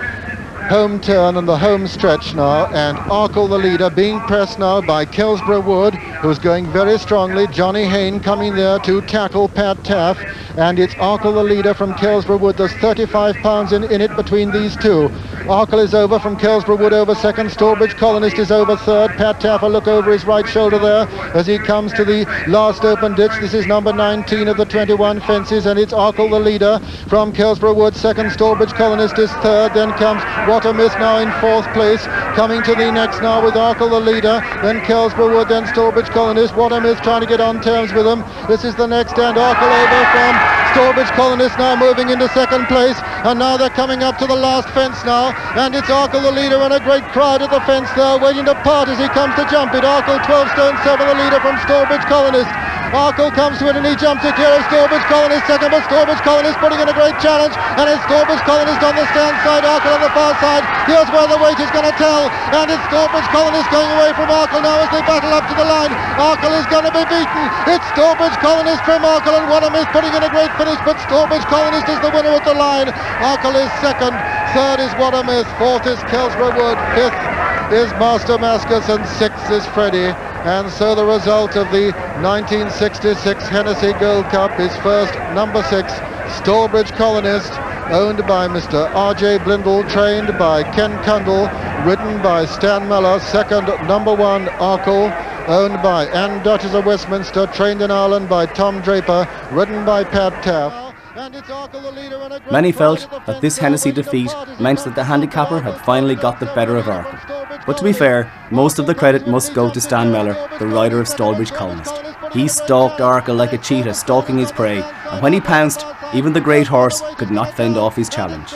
Speaker 1: home turn and the home stretch now, and Arkle the leader being pressed now by Kilsborough Wood, who's going very strongly. Johnny Hayne coming there to tackle Pat Taff, and it's Arkle the leader from Kilsborough Wood. There's 35 pounds in it between these two. Arkle is over from Kilsborough Wood over second. Stallbridge Colonist is over third. Pat Taff a look over his right shoulder there as he comes to the last open ditch. This is number 19 of the 21 fences, and it's Arkle the leader from Kilsborough Wood. Second, Stallbridge Colonist is third. Then comes What a Myth now in fourth place. Coming to the next now with Arkle the leader. Then Kilsborough Wood, then Stallbridge Colonist. What a Myth trying to get on terms with them. This is the next end. Arkle over from Stallbridge Colonist now moving into second place, and now they're coming up to the last fence now, and it's Arkle the leader, and a great crowd at the fence there waiting to part as he comes to jump it. Arkle 12 stone 7 the leader from Stallbridge Colonist. Arkle comes to it and he jumps it here as Stallbridge Colonist second, but Stallbridge Colonist putting in a great challenge, and it's Stallbridge Colonist on the stand side, Arkle on the far side. Here's where the weight is going to tell, and it's Stallbridge Colonist going away from Arkle now as they battle up to the line. Arkle is going to be beaten. It's Stallbridge Colonist from Arkle, and What a Myth putting in a great finish, but Stallbridge Colonist is the winner at the line. Arkle is second, third is What a Myth, fourth is Kilsborough Wood, fifth is Master Mascus, and sixth is Freddie. And so the result of the 1966 Hennessy Gold Cup is first, number 6, Stallbridge Colonist, owned by Mr. R.J. Blindle, trained by Ken Cundall, ridden by Stan Mellor. Second, number 1, Arkle, owned by Anne Duchess of Westminster, trained in Ireland by Tom Draper, ridden by Pat Taff.
Speaker 11: Many felt that this Hennessy defeat meant that the handicapper had finally got the better of Arkle. But to be fair, most of the credit must go to Stan Mellor, the rider of Stallbridge Colonist. He stalked Arkle like a cheetah stalking his prey, and when he pounced, even the great horse could not fend off his challenge.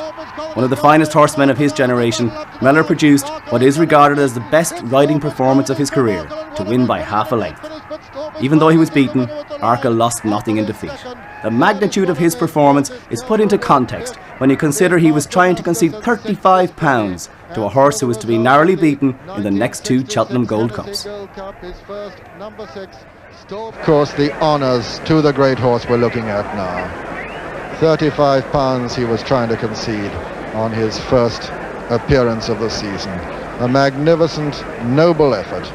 Speaker 11: One of the finest horsemen of his generation, Mellor produced what is regarded as the best riding performance of his career, to win by half a length. Even though he was beaten, Arkle lost nothing in defeat. The magnitude of his performance is put into context when you consider he was trying to concede 35 pounds to a horse who was to be narrowly beaten in the next 2 Cheltenham Gold Cups.
Speaker 1: Of course, the honours to the great horse we're looking at now. 35 pounds he was trying to concede on his first appearance of the season. A magnificent, noble effort,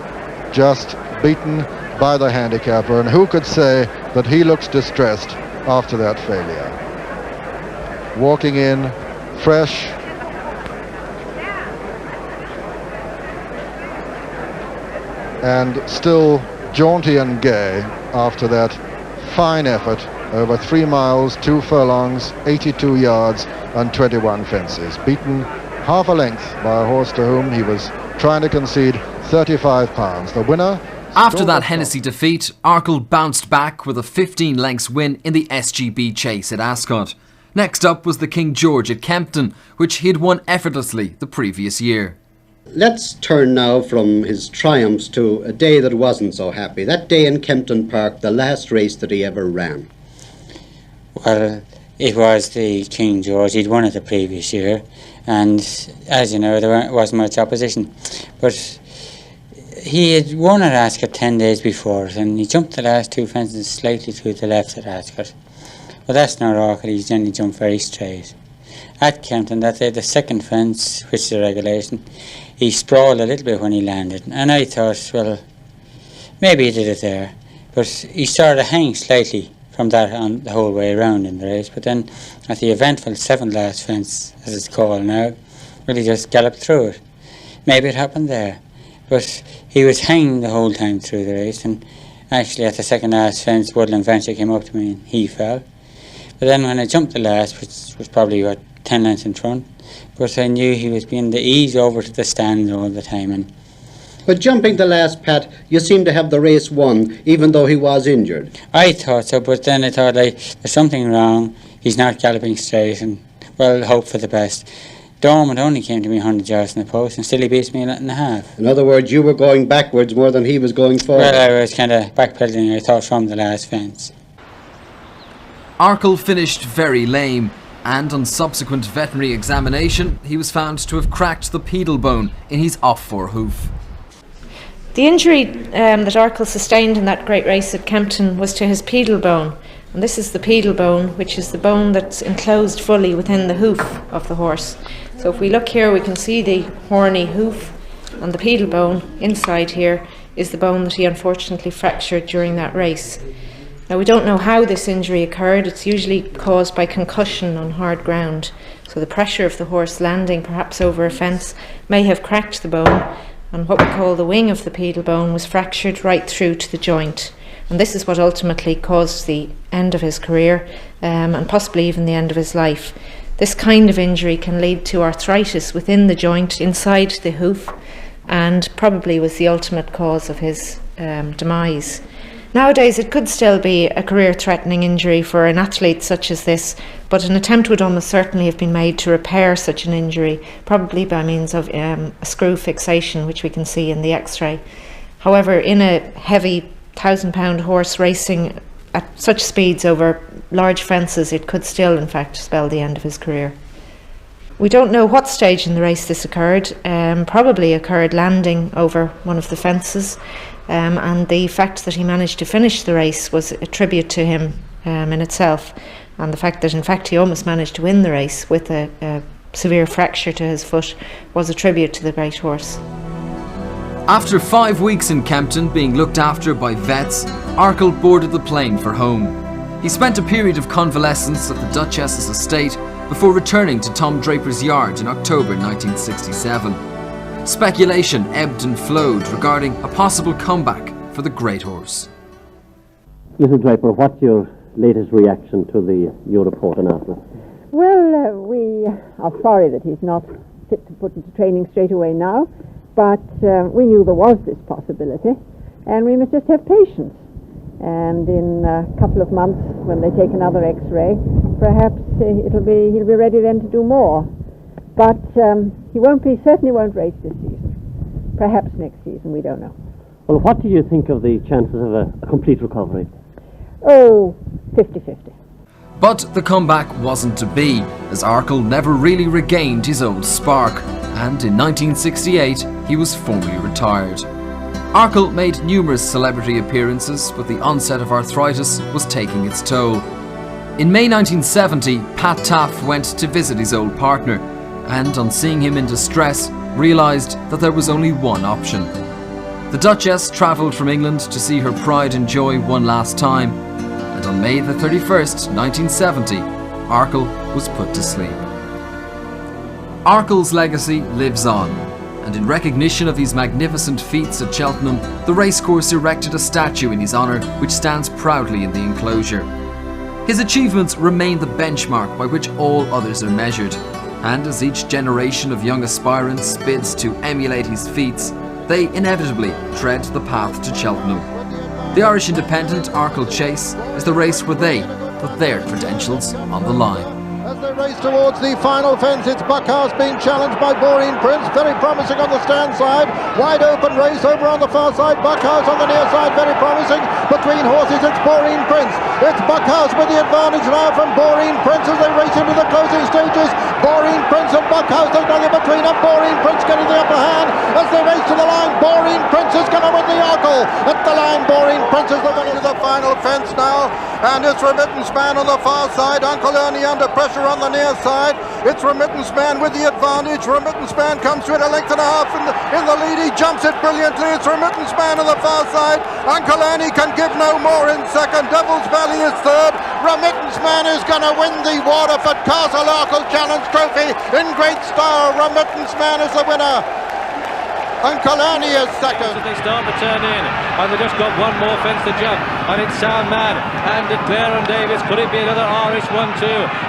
Speaker 1: just beaten by the handicapper, and who could say that he looks distressed after that failure. Walking in fresh, and still jaunty and gay after that fine effort over 3 miles, 2 furlongs, 82 yards and 21 fences. Beaten half a length by a horse to whom he was trying to concede 35 pounds. The winner.
Speaker 2: After that Hennessy defeat, Arkle bounced back with a 15 lengths win in the SGB Chase at Ascot. Next up was the King George at Kempton, which he had won effortlessly the previous year.
Speaker 13: Let's turn now from his triumphs to a day that wasn't so happy. That day in Kempton Park, the last race that he ever ran.
Speaker 12: Well, it was the King George. He'd won it the previous year, and as you know, there wasn't much opposition. But he had won at Ascot 10 days before, and he jumped the last 2 fences slightly to the left at Ascot. But that's not awkward. He generally jumped very straight. At Kempton that day, the second fence, which is the regulation, he sprawled a little bit when he landed, and I thought, well, maybe he did it there. But he started to hang slightly from that on the whole way around in the race. But then at the eventful 7th last fence, as it's called now, really just galloped through it. Maybe it happened there. but he was hanging the whole time through the race, and actually at the second last fence, Woodland Venture came up to me and he fell. But then when I jumped the last, which was probably 10 lengths in front, but I knew he was being the ease over to the stand all the time. And
Speaker 13: but jumping the last, Pat, you seem to have the race won, even though he was injured.
Speaker 12: I thought so, but then I thought, like, there's something wrong. He's not galloping straight, and, well, hope for the best. Dormant only came to me 100 yards in the post, and still he beats me a length and a half.
Speaker 13: In other words, you were going backwards more than he was going forward.
Speaker 12: Well, I was kind of backpedaling, I thought, from the last fence.
Speaker 2: Arkle finished very lame, and on subsequent veterinary examination, he was found to have cracked the pedal bone in his off-fore hoof.
Speaker 21: The injury that Arkle sustained in that great race at Kempton was to his pedal bone, and this is the pedal bone, which is the bone that's enclosed fully within the hoof of the horse. So if we look here, we can see the horny hoof, and the pedal bone inside here is the bone that he unfortunately fractured during that race. Now, we don't know how this injury occurred. It's usually caused by concussion on hard ground. So the pressure of the horse landing perhaps over a fence may have cracked the bone, and what we call the wing of the pedal bone was fractured right through to the joint. And this is what ultimately caused the end of his career, and possibly even the end of his life. This kind of injury can lead to arthritis within the joint inside the hoof, and probably was the ultimate cause of his demise. Nowadays, it could still be a career-threatening injury for an athlete such as this, but an attempt would almost certainly have been made to repair such an injury, probably by means of a screw fixation, which we can see in the X-ray. However, in a heavy 1,000-pound horse racing at such speeds over large fences, it could still, in fact, spell the end of his career. We don't know what stage in the race this occurred. Probably occurred landing over one of the fences. And the fact that he managed to finish the race was a tribute to him in itself, and the fact that in fact he almost managed to win the race with a severe fracture to his foot was a tribute to the great horse.
Speaker 2: After 5 weeks in Kempton being looked after by vets, Arkle boarded the plane for home. He spent a period of convalescence at the Duchess's estate before returning to Tom Draper's yard in October 1967. Speculation ebbed and flowed regarding a possible comeback for the great horse.
Speaker 22: Mrs. Draper, what's your latest reaction to your report on Arkle?
Speaker 23: Well, we are sorry that he's not fit to put into training straight away now, but we knew there was this possibility, and we must just have patience. And in a couple of months, when they take another X-ray, perhaps he'll be ready then to do more. But he certainly won't race this season. Perhaps next season, we don't know.
Speaker 22: Well, what do you think of the chances of a complete recovery?
Speaker 23: Oh, 50-50.
Speaker 2: But the comeback wasn't to be, as Arkle never really regained his old spark, and in 1968 he was formally retired. Arkle made numerous celebrity appearances, but the onset of arthritis was taking its toll. In May 1970, Pat Taff went to visit his old partner, and on seeing him in distress, realised that there was only one option. The Duchess travelled from England to see her pride and joy one last time, and on May the 31st, 1970, Arkle was put to sleep. Arkle's legacy lives on, and in recognition of his magnificent feats at Cheltenham, the racecourse erected a statue in his honour which stands proudly in the enclosure. His achievements remain the benchmark by which all others are measured, and as each generation of young aspirants bids to emulate his feats, they inevitably tread the path to Cheltenham. The Irish Independent Arkle Chase is the race where they put their credentials on the line.
Speaker 17: As they race towards the final fence, it's Buckhouse being challenged by Boreen Prince, very promising on the stand side. Wide open race over on the far side, Buckhouse on the near side, very promising. Between horses, it's Boreen Prince. It's Buckhouse with the advantage now from Boreen Prince as they race into the closing stages. Boreen Prince and Buckhouse, there's nothing between them. Boreen Prince getting the upper hand as they race to the line. Boreen Prince is going to win the Arkle. At the line, Boreen Prince is the winner. To the final fence now, and it's Remittance Man on the far side. Uncle Ernie under pressure on the near side. It's Remittance Man with the advantage. Remittance Man comes to it a length and a half in the lead. He jumps it brilliantly. It's Remittance Man on the far side. Uncle Ernie can give no more in second. Devil's Valley is third. Remittance Man is going to win the Waterford Castle Arkle Challenge Trophy in great style. Remittance Man is the winner. and Kalani is second.
Speaker 18: They start to turn in, and they just got one more fence to jump, and it's Sam Mann and Clare and Davis. Could it be another Irish 1-2?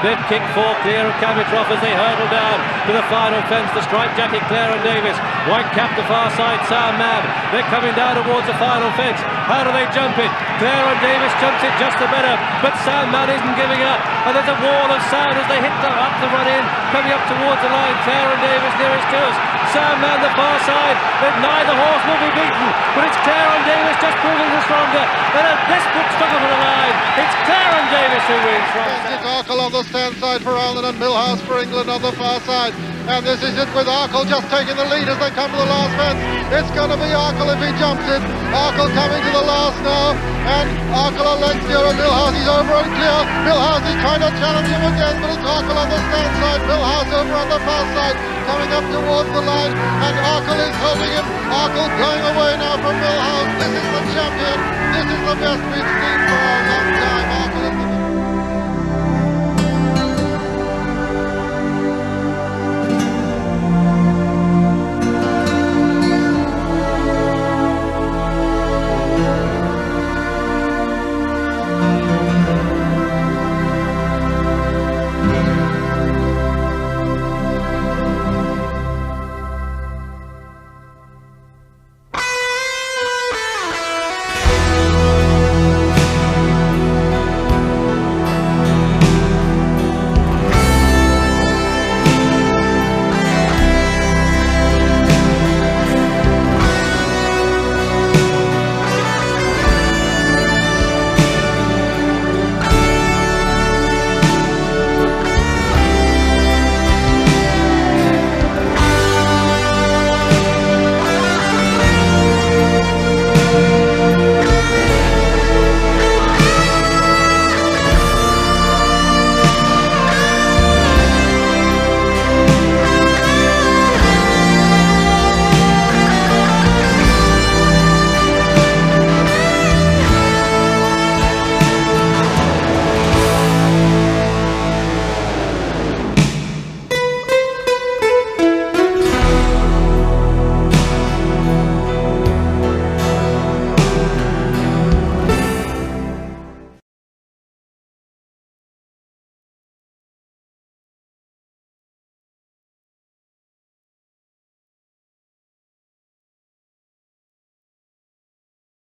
Speaker 18: They've kicked 4 clear of Camitroff as they hurdle down to the final fence. The strike jacket Clare and Davis, white cap the far side Sam Mann. They're coming down towards the final fence. How do they jump it? Clare and Davis jumps it just a better, but Sam Mann isn't giving up, and there's a wall of sound as they hit up the run in, coming up towards the line. Clare and Davis nearest to us. Sam Mann the far side, but neither horse will be beaten, but it's Clare and Davis just proving the stronger. And a desperate struggle for the line. It's Clare and Davis who wins from
Speaker 1: It's Arkle on the stand side for Ireland and Millhouse for England on the far side. And this is it with Arkle just taking the lead as they come to the last fence. It's going to be Arkle if he jumps it. Arkle coming to the last now. And Arkle a length nearer Millhouse. He's over and clear. Millhouse is trying to challenge him again, but it's Arkle on the stand side. Millhouse over on the far side, coming up towards the line. And Arkle is holding him. Arkle going away now from Millhouse. This is the champion. This is the best we've seen for a long time. Arkle is the